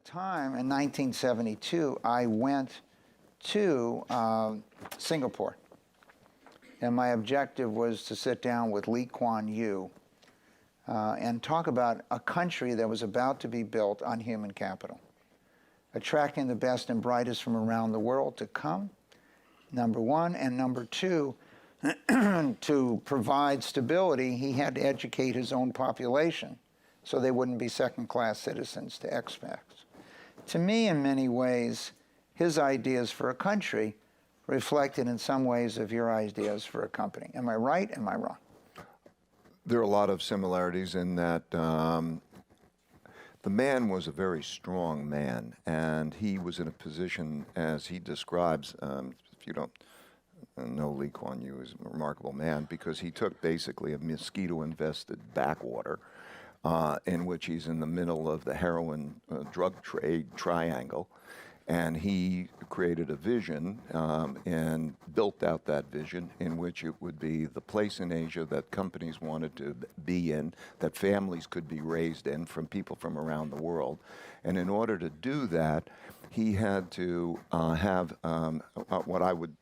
time, in 1972, I went to Singapore. And my objective was to sit down with Kuan Yew and talk about a country that was about to be built on human capital, attracting the best and brightest from around the world to come, number one. And number two, to provide stability, he had to educate his own population so they wouldn't be second-class citizens to expats. To me, in many ways, his ideas for a country reflected in some ways of your ideas for a company. Am I right? Am I wrong? There are a lot of similarities in that the man was a very strong man, and he was in a position, as he describes, if you don't know, Kuan Yew is a remarkable man because he took basically a mosquito-infested backwater in which he's in the middle of the heroin drug trade triangle, and he created a vision and built out that vision in which it would be the place in Asia that companies wanted to be in, that families could be raised in from people from around the world. And in order to do that, he had to have what I would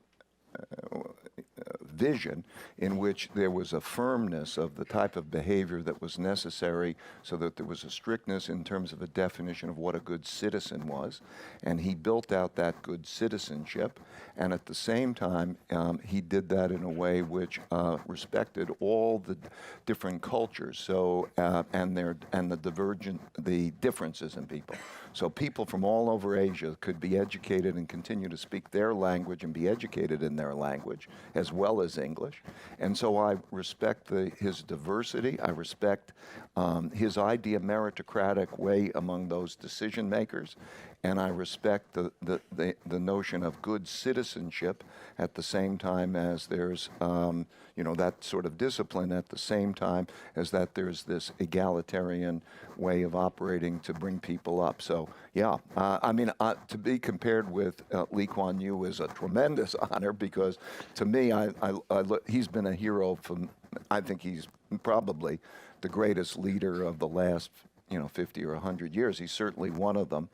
vision in which there was a firmness of the type of behavior that was necessary so that there was a strictness in terms of a definition of what a good citizen was. And he built out that good citizenship. And at the same time, he did that in a way which respected all the different cultures, so and the differences in people. So people from all over Asia could be educated and continue to speak their language and be educated in their language as well as English. And so I respect his diversity. I respect his idea meritocratic way among those decision makers. And I respect the notion of good citizenship at the same time as there's, that sort of discipline at the same time as that there's this egalitarian way of operating to bring people up. So, yeah, to be compared with Kuan Yew is a tremendous honor because to me, he's been a hero from, I think he's probably the greatest leader of the last, 50 or 100 years. He's certainly one of them.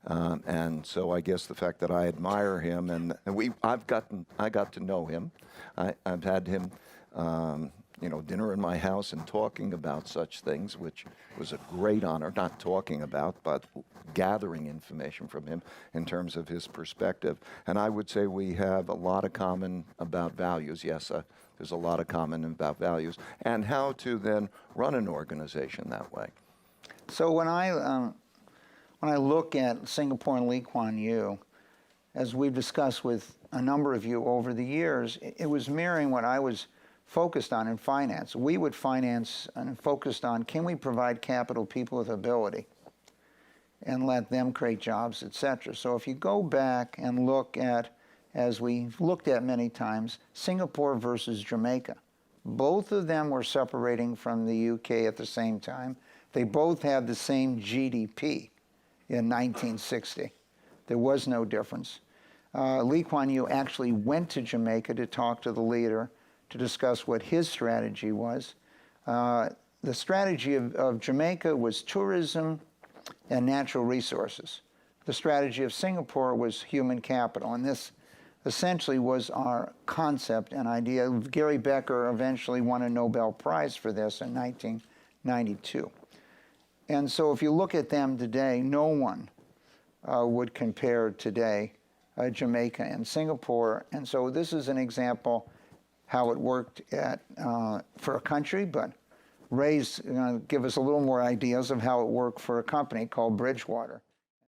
And so I guess the fact that I admire him and I got to know him. I've had him, dinner in my house and talking about such things, which was a great honor, not talking about, but gathering information from him in terms of his perspective. And I would say we have a lot of common about values. Yes, there's a lot of common about values and how to then run an organization that way. So when I look at Singapore and Kuan Yew, as we've discussed with a number of you over the years, it was mirroring what I was focused on in finance. We would finance and focused on, can we provide capital, people with ability, and let them create jobs, etc. So if you go back and look at, as we've looked at many times, Singapore versus Jamaica, both of them were separating from the UK at the same time. They both had the same GDP in 1960. There was no difference. Kuan Yew actually went to Jamaica to talk to the leader to discuss what his strategy was. The strategy of Jamaica was tourism and natural resources. The strategy of Singapore was human capital, and this essentially was our concept and idea. Gary Becker eventually won a Nobel Prize for this in 1992. And so if you look at them today, no one would compare today Jamaica and Singapore. And so this is an example how it worked for a country, but Ray's going to give us a little more ideas of how it worked for a company called Bridgewater.